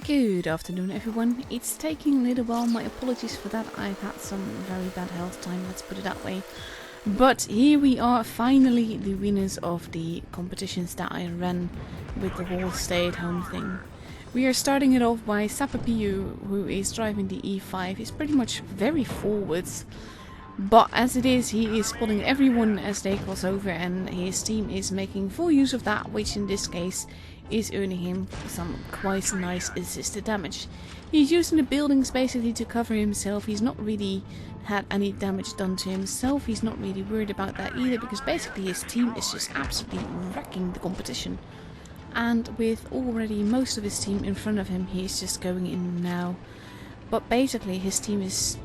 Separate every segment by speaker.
Speaker 1: Good afternoon everyone, it's taking a little while, my apologies for that, I've had some very bad health time, let's put it that way. But here we are, finally the winners of the competitions that I ran with the whole stay-at-home thing. We are starting it off by Sapapiu, who is driving the E5, he's pretty much very forwards. But as it is, he is spotting everyone as they cross over and his team is making full use of that, which in this case is earning him some quite nice assisted damage. He's using the buildings basically to cover himself. He's not really had any damage done to himself. He's not really worried about that either because basically his team is just absolutely wrecking the competition. And with already most of his team in front of him, he's just going in now. But basically his team is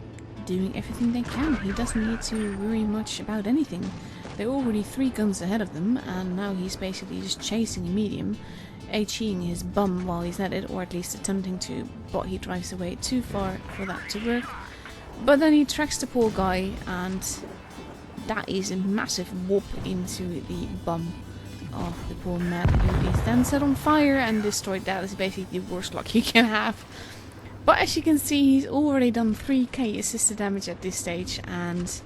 Speaker 1: doing everything they can. He doesn't need to worry much about anything. They're already 3 guns ahead of them and now he's basically just chasing a medium, HEing his bum while he's at it, or at least attempting to, but he drives away too far for that to work. But then he tracks the poor guy and that is a massive whoop into the bum of the poor man, who is then set on fire and destroyed. That is basically the worst luck you can have. But as you can see, he's already done 3k assisted damage at this stage, and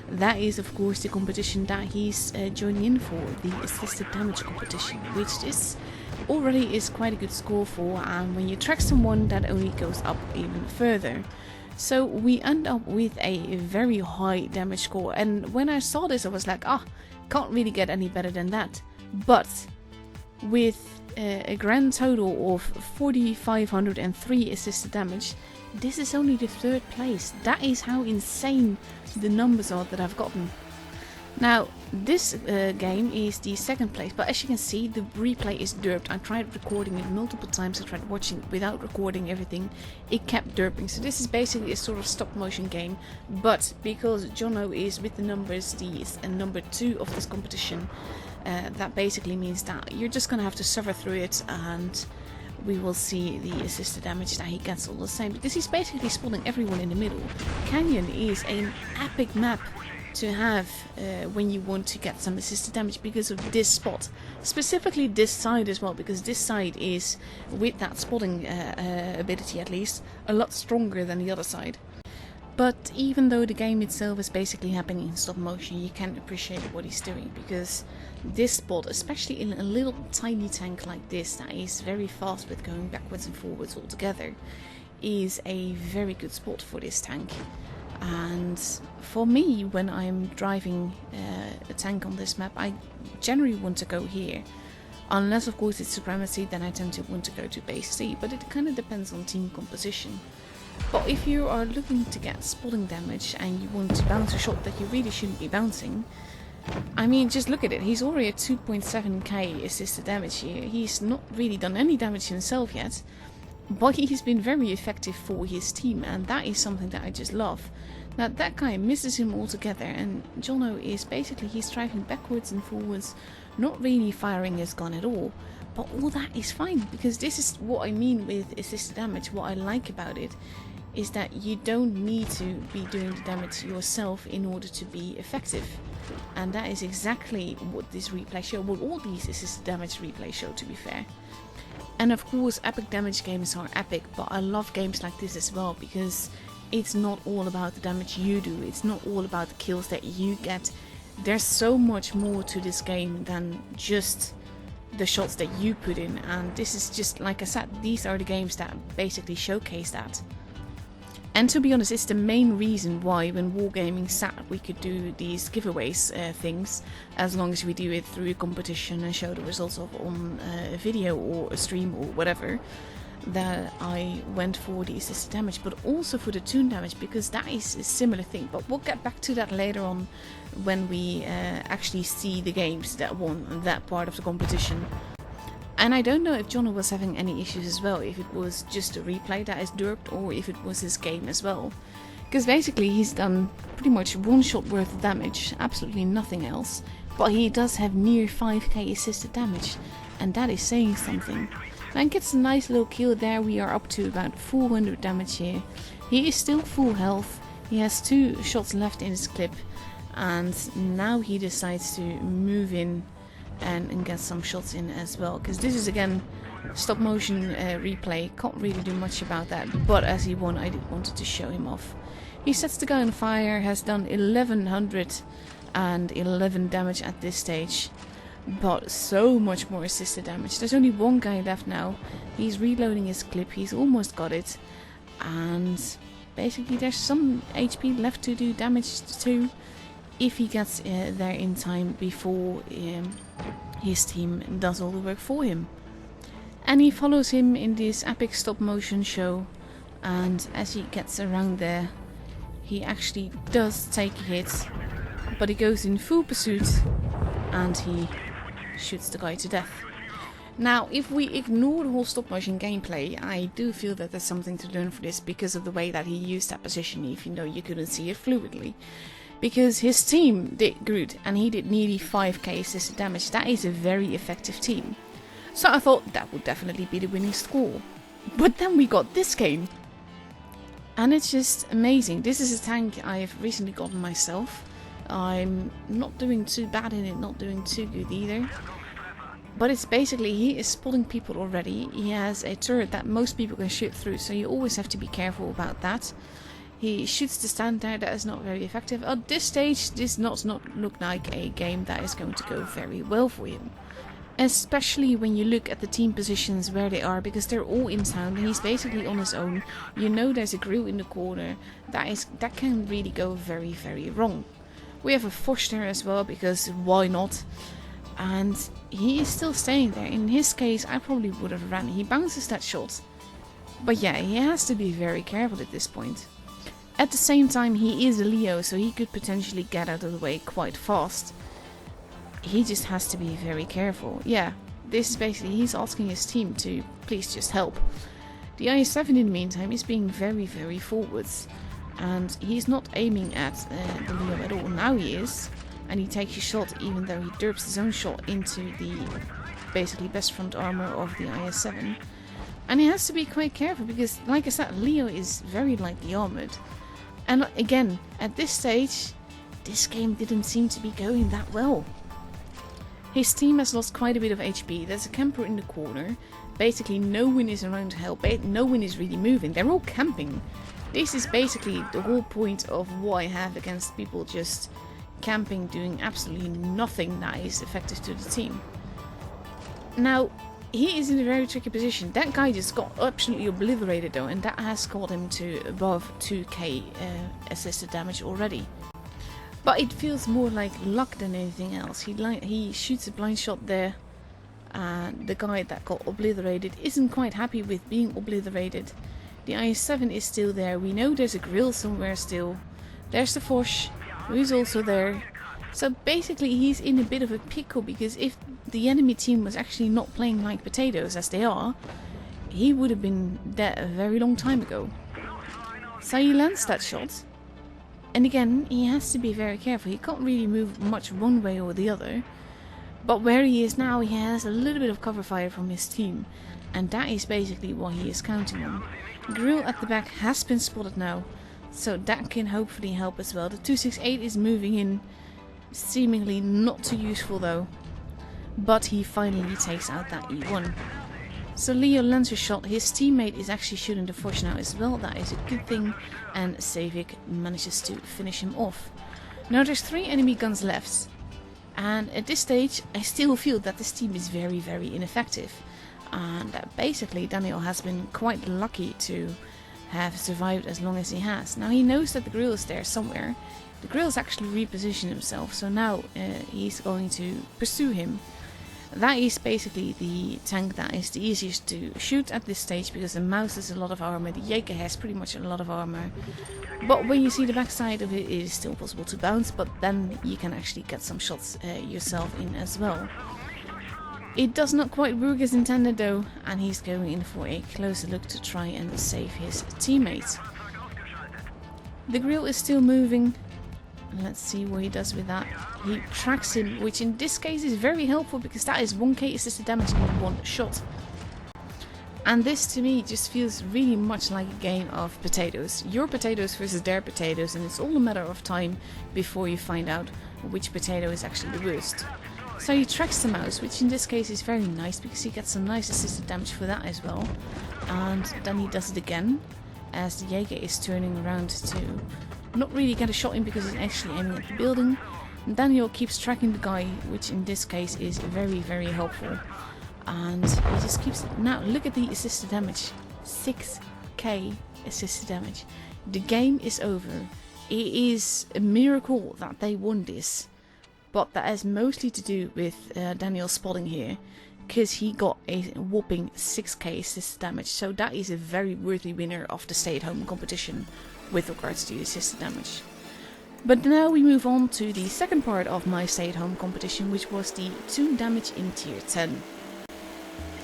Speaker 1: that is of course the competition that he's joining in for, the assisted damage competition, which is already is quite a good score for, and when you track someone that only goes up even further. So we end up with a very high damage score, and when I saw this I was like, can't really get any better than that. But with a grand total of 4,503 assisted damage, this is only the 3rd place. That is how insane the numbers are that I've gotten. Now this game is the 2nd place, but as you can see the replay is derped. I tried recording it multiple times, I tried watching it without recording everything, it kept derping. So this is basically a sort of stop motion game, but because Jono is with the numbers, the number 2 of this competition, that basically means that you're just gonna have to suffer through it, and we will see the assisted damage that he gets all the same, because he's basically spawning everyone in the middle. Canyon is an epic map to have when you want to get some assisted damage because of this spot, specifically this side as well, because this side is, with that spotting ability at least, a lot stronger than the other side. But even though the game itself is basically happening in stop motion, you can appreciate what he's doing, because this spot, especially in a little tiny tank like this that is very fast with going backwards and forwards all together, is a very good spot for this tank. And for me, when I'm driving a tank on this map, I generally want to go here. Unless of course it's supremacy, then I tend to want to go to base C, but it kind of depends on team composition. But if you are looking to get spotting damage and you want to bounce a shot that you really shouldn't be bouncing, I mean, just look at it, he's already at 2.7k assisted damage here. He's not really done any damage himself yet, but he's been very effective for his team, and that is something that I just love. Now that guy misses him altogether, and Jono is basically, he's driving backwards and forwards, not really firing his gun at all. But all that is fine, because this is what I mean with assisted damage. What I like about it is that you don't need to be doing the damage yourself in order to be effective. And that is exactly what this replay show, what all these assisted damage replays show, to be fair. And of course epic damage games are epic, but I love games like this as well, because it's not all about the damage you do, it's not all about the kills that you get. There's so much more to this game than just the shots that you put in, and this is just, like I said, these are the games that basically showcase that. And to be honest, it's the main reason why when Wargaming said we could do these giveaways things, as long as we do it through a competition and show the results of on a video or a stream or whatever, that I went for the assisted damage, but also for the Toon damage, because that is a similar thing. But we'll get back to that later on when we actually see the games that won that part of the competition. And I don't know if Jono was having any issues as well, if it was just a replay that is derped or if it was his game as well. Because basically he's done pretty much 1 shot worth of damage, absolutely nothing else, but he does have near 5k assisted damage, and that is saying something. And gets a nice little kill there. We are up to about 400 damage here. He is still full health, he has 2 shots left in his clip, and now he decides to move in and get some shots in as well. Because this is again stop motion replay. Can't really do much about that. But as he won, I wanted to show him off. He sets the guy on fire. Has done 1111 damage at this stage. But so much more assisted damage. There's only one guy left now. He's reloading his clip. He's almost got it. And basically there's some HP left to do damage to if he gets there in time before his team does all the work for him. And he follows him in this epic stop motion show, and as he gets around there he actually does take a hit, but he goes in full pursuit and he shoots the guy to death. Now, if we ignore the whole stop motion gameplay, I do feel that there's something to learn for this because of the way that he used that position, even though you couldn't see it fluidly. Because his team did good, and he did nearly 5k assisted damage. That is a very effective team. So I thought that would definitely be the winning score. But then we got this game. And it's just amazing. This is a tank I've recently gotten myself. I'm not doing too bad in it, not doing too good either. But it's basically, he is spotting people already. He has a turret that most people can shoot through, so you always have to be careful about that. He shoots the stand there, that is not very effective. At this stage, this does not look like a game that is going to go very well for him. Especially when you look at the team positions where they are, because they're all in town and he's basically on his own. You know there's a grill in the corner. That can really go very, very wrong. We have a Foch there as well, because why not? And he is still staying there. In his case, I probably would have ran. He bounces that shot. But yeah, he has to be very careful at this point. At the same time, he is a Leo, so he could potentially get out of the way quite fast. He just has to be very careful. Yeah, this is basically, he's asking his team to please just help. The IS-7 in the meantime is being very, very forwards. And he's not aiming at the Leo at all. Now he is. And he takes a shot, even though he derps his own shot into the basically best front armor of the IS-7. And he has to be quite careful because, like I said, Leo is very lightly armored. And again, at this stage, this game didn't seem to be going that well. His team has lost quite a bit of HP. There's a camper in the corner. Basically, no one is around to help. No one is really moving. They're all camping. This is basically the whole point of what I have against people just camping, doing absolutely nothing that is effective to the team. Now, he is in a very tricky position. That guy just got absolutely obliterated though, and that has got him to above 2k assisted damage already. But it feels more like luck than anything else. He shoots a blind shot there, and the guy that got obliterated isn't quite happy with being obliterated. The IS-7 is still there. We know there's a grill somewhere still. There's the Foch, who's also there. So basically he's in a bit of a pickle, because if the enemy team was actually not playing like potatoes as they are, he would have been dead a very long time ago. So he lands that shot. And again, he has to be very careful. He can't really move much one way or the other. But where he is now, he has a little bit of cover fire from his team. And that is basically what he is counting on. Grill at the back has been spotted now, so that can hopefully help as well. The 268 is moving in, seemingly not too useful though, but he finally takes out that E1. So Leo lands a shot. His teammate is actually shooting the Foch now as well. That is a good thing, and Savik manages to finish him off. Now there's 3 enemy guns left, and at this stage I still feel that this team is very, very ineffective. And that basically Daniel has been quite lucky to have survived as long as he has. Now he knows that the grill is there somewhere. The grill's actually repositioned himself, so now he's going to pursue him. That is basically the tank that is the easiest to shoot at this stage, because the Mouse has a lot of armor, the Jaeger has pretty much a lot of armor. But when you see the backside of it, it is still possible to bounce, but then you can actually get some shots yourself in as well. It does not quite work as intended though, and he's going in for a closer look to try and save his teammate. The grill is still moving. Let's see what he does with that. He tracks him, which in this case is very helpful, because that is 1k assisted damage in one shot. And this to me just feels really much like a game of potatoes. Your potatoes versus their potatoes, and it's all a matter of time before you find out which potato is actually the worst. So he tracks the mouse, which in this case is very nice because he gets some nice assisted damage for that as well. And then he does it again as the Jaeger is turning around to not really get a shot in because he's actually aiming at the building. And Daniel keeps tracking the guy, which in this case is very, very helpful. And he just keeps... Now, look at the assisted damage. 6k assisted damage. The game is over. It is a miracle that they won this. But that has mostly to do with Daniel spotting here. Because he got a whopping 6k assisted damage. So that is a very worthy winner of the stay-at-home competition with regards to assisted damage. But now we move on to the second part of my stay-at-home competition, which was the Toon damage in tier 10.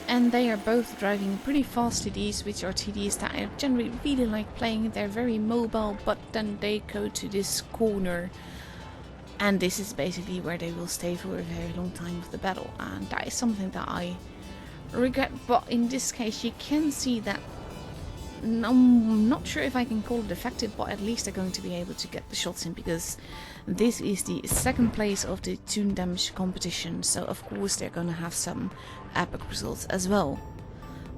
Speaker 1: And they are both driving pretty fast TDs, which are TDs that I generally really like playing. They're very mobile, but then they go to this corner. And this is basically where they will stay for a very long time of the battle. And that is something that I regret. But in this case, you can see that I'm not sure if I can call it effective, but at least they're going to be able to get the shots in, because this is the second place of the Toon damage competition, so of course they're going to have some epic results as well.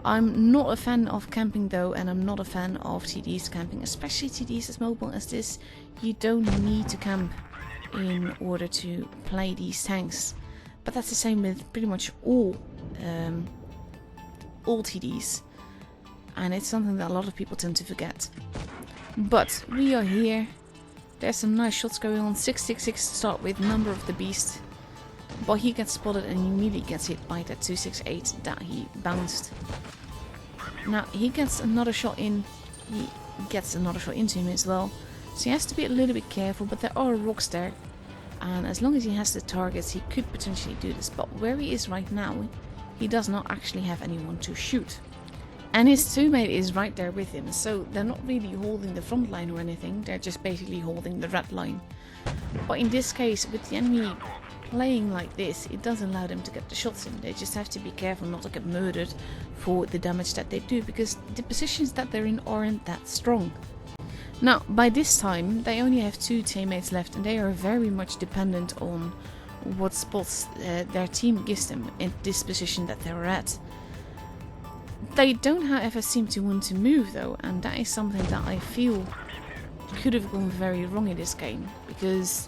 Speaker 1: I'm not a fan of camping though, and I'm not a fan of TDs camping, especially TDs as mobile as this. You don't need to camp in order to play these tanks, but that's the same with pretty much all TDs. And it's something that a lot of people tend to forget. But we are here. There's some nice shots going on. 666 to start with, number of the beast. But he gets spotted and he immediately gets hit by that 268 that he bounced. Now he gets another shot in. He gets another shot into him as well. So he has to be a little bit careful, but there are rocks there. And as long as he has the targets, he could potentially do this. But where he is right now, he does not actually have anyone to shoot. And his teammate is right there with him, so they're not really holding the front line or anything, they're just basically holding the red line. But in this case, with the enemy playing like this, it does allow them to get the shots in. They just have to be careful not to get murdered for the damage that they do, because the positions that they're in aren't that strong. Now, by this time, they only have 2 teammates left, and they are very much dependent on what spots their team gives them in this position that they're at. They don't, however, seem to want to move though, and that is something that I feel could have gone very wrong in this game. Because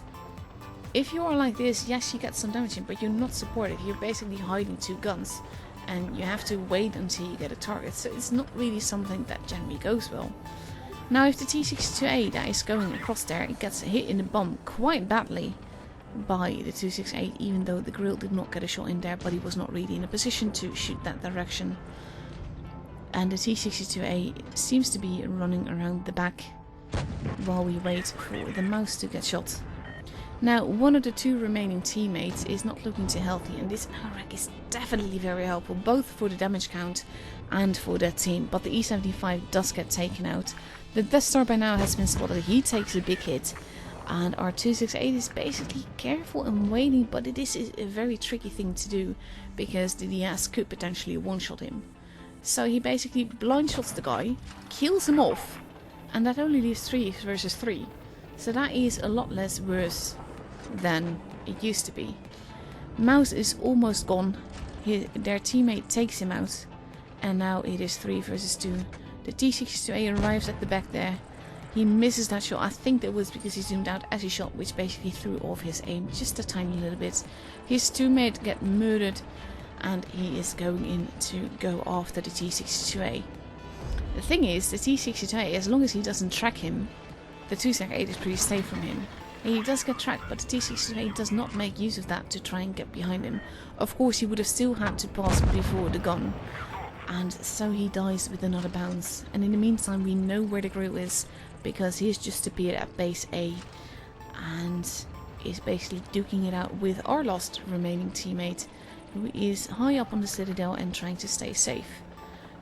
Speaker 1: if you are like this, yes, you get some damage in, but you're not supportive. You're basically hiding 2 guns, and you have to wait until you get a target. So it's not really something that generally goes well. Now, if the T-62A that is going across there, it gets hit in the bum quite badly by the 268, even though the grill did not get a shot in there, but he was not really in a position to shoot that direction. And the T-62A seems to be running around the back while we wait for the mouse to get shot. Now, one of the 2 remaining teammates is not looking too healthy, and this Alarak is definitely very helpful, both for the damage count and for their team. But the E75 does get taken out. The Death Star by now has been spotted, he takes a big hit. And our 268 is basically careful and waiting, but this is a very tricky thing to do, because the DS could potentially one-shot him. So he basically blind shots the guy, kills him off, and that only leaves 3 versus 3. So that is a lot less worse than it used to be. Mouse is almost gone. Their teammate takes him out, and now it is 3 versus 2. The T-62A arrives at the back there. He misses that shot. I think that was because he zoomed out as he shot, which basically threw off his aim just a tiny little bit. His teammate get murdered, and he is going in to go after the T-62A. The thing is, the T-62A, as long as he doesn't track him, the 268 is pretty safe from him. He does get tracked, but the T-62A does not make use of that to try and get behind him. Of course, he would have still had to pass before the gun, and so he dies with another bounce. And in the meantime, we know where the grill is, because he has just appeared at base A, and is basically duking it out with our last remaining teammate, who is high up on the citadel and trying to stay safe.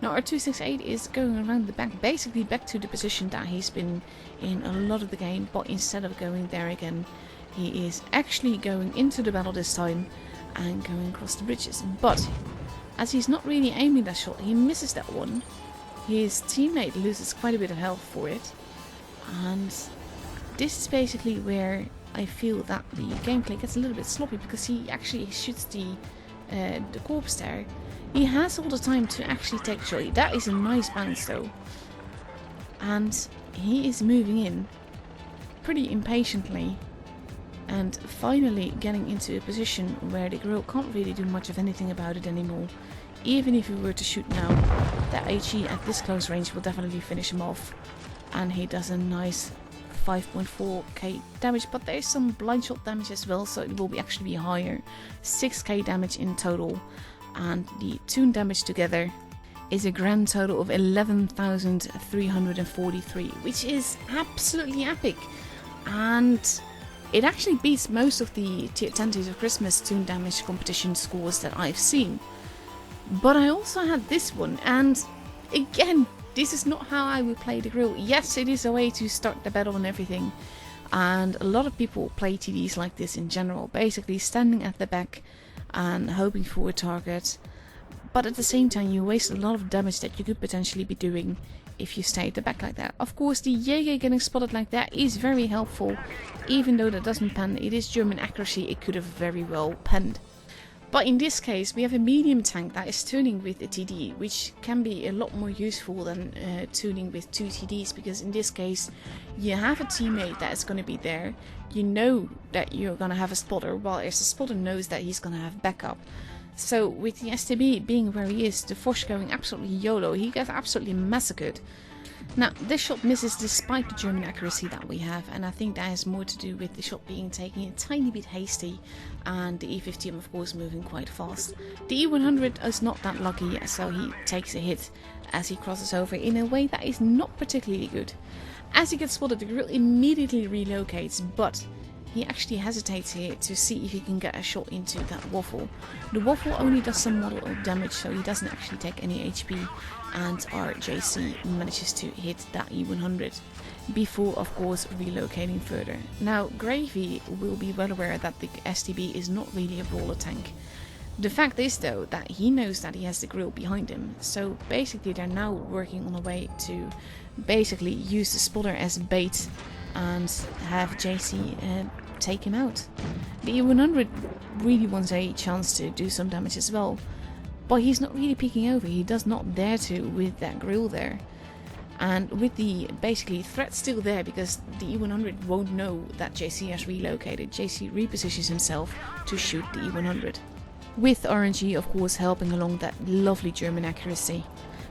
Speaker 1: Now our 268 is going around the back, basically back to the position that he's been in a lot of the game, but instead of going there again, he is actually going into the battle this time and going across the bridges. But as he's not really aiming that shot, he misses that one. His teammate loses quite a bit of health for it, and this is basically where I feel that the gameplay gets a little bit sloppy because he actually shoots the corpse there. He has all the time to actually take a shot. That is a nice bounce though. And he is moving in pretty impatiently and finally getting into a position where the grill can't really do much of anything about it anymore. Even if he were to shoot now, that HE at this close range will definitely finish him off. And he does a nice 5.4k damage, but there's some blind shot damage as well, so it will actually be higher. 6k damage in total, and the Toon damage together is a grand total of 11,343, which is absolutely epic. And it actually beats most of the 10 Days of Christmas Toon damage competition scores that I've seen. But I also had this one, and again, this is not how I would play the grill. Yes, it is a way to start the battle and everything, and a lot of people play TDs like this in general, basically standing at the back and hoping for a target. But at the same time, you waste a lot of damage that you could potentially be doing if you stay at the back like that. Of course, the Jäger getting spotted like that is very helpful. Even though that doesn't pen, it is German accuracy, it could have very well penned. But in this case, we have a medium tank that is tuning with a TD, which can be a lot more useful than tuning with 2 TDs, because in this case, you have a teammate that is going to be there. You know that you're going to have a spotter, while if the spotter knows that he's going to have backup. So with the STB being where he is, the Foch going absolutely YOLO, he gets absolutely massacred. Now, this shot misses despite the German accuracy that we have, and I think that has more to do with the shot being taken a tiny bit hasty, and the E50 of course moving quite fast. The E100 is not that lucky, so he takes a hit as he crosses over in a way that is not particularly good. As he gets spotted, the grill immediately relocates, but he actually hesitates here to see if he can get a shot into that waffle. The waffle only does some model damage, so he doesn't actually take any HP, and our JC manages to hit that E100 before, of course, relocating further. Now, Gravy will be well aware that the STB is not really a brawler tank. The fact is, though, that he knows that he has the grill behind him, so basically they're now working on a way to basically use the spotter as bait and have JC take him out. The E100 really wants a chance to do some damage as well, but he's not really peeking over. He does not dare to with that grill there. And with the basically threat still there, because the E100 won't know that JC has relocated, JC repositions himself to shoot the E100. With RNG, of course, helping along that lovely German accuracy.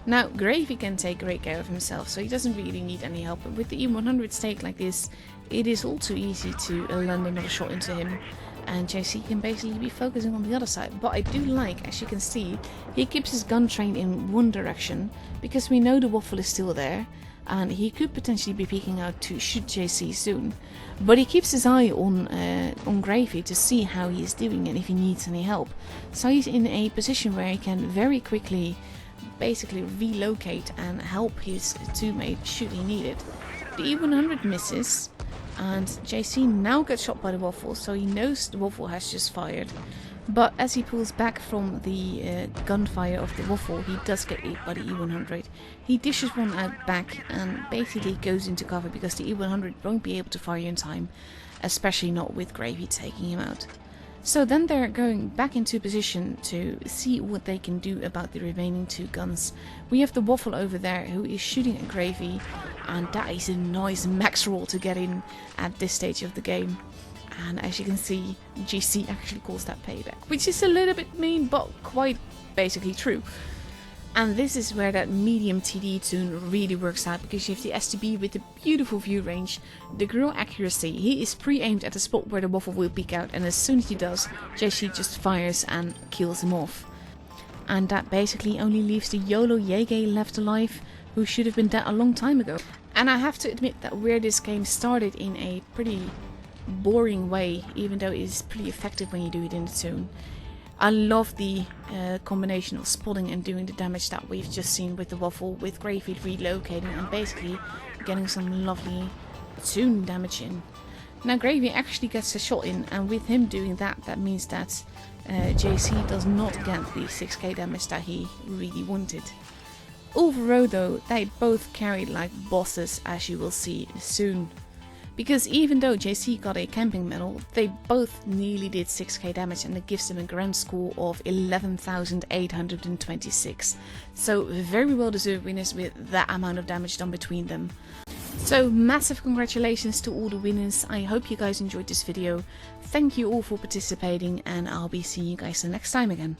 Speaker 1: Now, Gravy can take great care of himself, so he doesn't really need any help. But with the E100 stake like this, it is all too easy to land another shot into him, and JC can basically be focusing on the other side. But I do like, as you can see, he keeps his gun trained in one direction, because we know the waffle is still there, and he could potentially be peeking out to shoot JC soon. But he keeps his eye on Gravy to see how he is doing and if he needs any help. So he's in a position where he can very quickly basically relocate and help his teammate should he need it. The E100 misses, and JC now gets shot by the waffle, so he knows the waffle has just fired. But as he pulls back from the gunfire of the waffle, he does get hit by the E100. He dishes one out back and basically goes into cover because the E100 won't be able to fire in time, especially not with Gravy taking him out. So then they're going back into position to see what they can do about the remaining 2 guns. We have the waffle over there who is shooting at Gravy, and that is a nice max roll to get in at this stage of the game. And as you can see, GC actually calls that payback, which is a little bit mean, but quite basically true. And this is where that medium TD Toon really works out, because you have the STB with the beautiful view range, the grill accuracy. He is pre-aimed at the spot where the waffle will peek out, and as soon as he does, JC just fires and kills him off. And that basically only leaves the YOLO Jäger left alive, who should have been dead a long time ago. And I have to admit that where this game started in a pretty boring way, even though it is pretty effective when you do it in the Toon. I love the combination of spotting and doing the damage that we've just seen with the waffle, with Gravy relocating and basically getting some lovely Toon damage in. Now Gravy actually gets a shot in, and with him doing that, that means that JC does not get the 6k damage that he really wanted. Overall though, they both carried like bosses, as you will see soon. Because even though JC got a camping medal, they both nearly did 6k damage, and it gives them a grand score of 11,826. So very well deserved winners with that amount of damage done between them. So massive congratulations to all the winners. I hope you guys enjoyed this video. Thank you all for participating, and I'll be seeing you guys the next time again.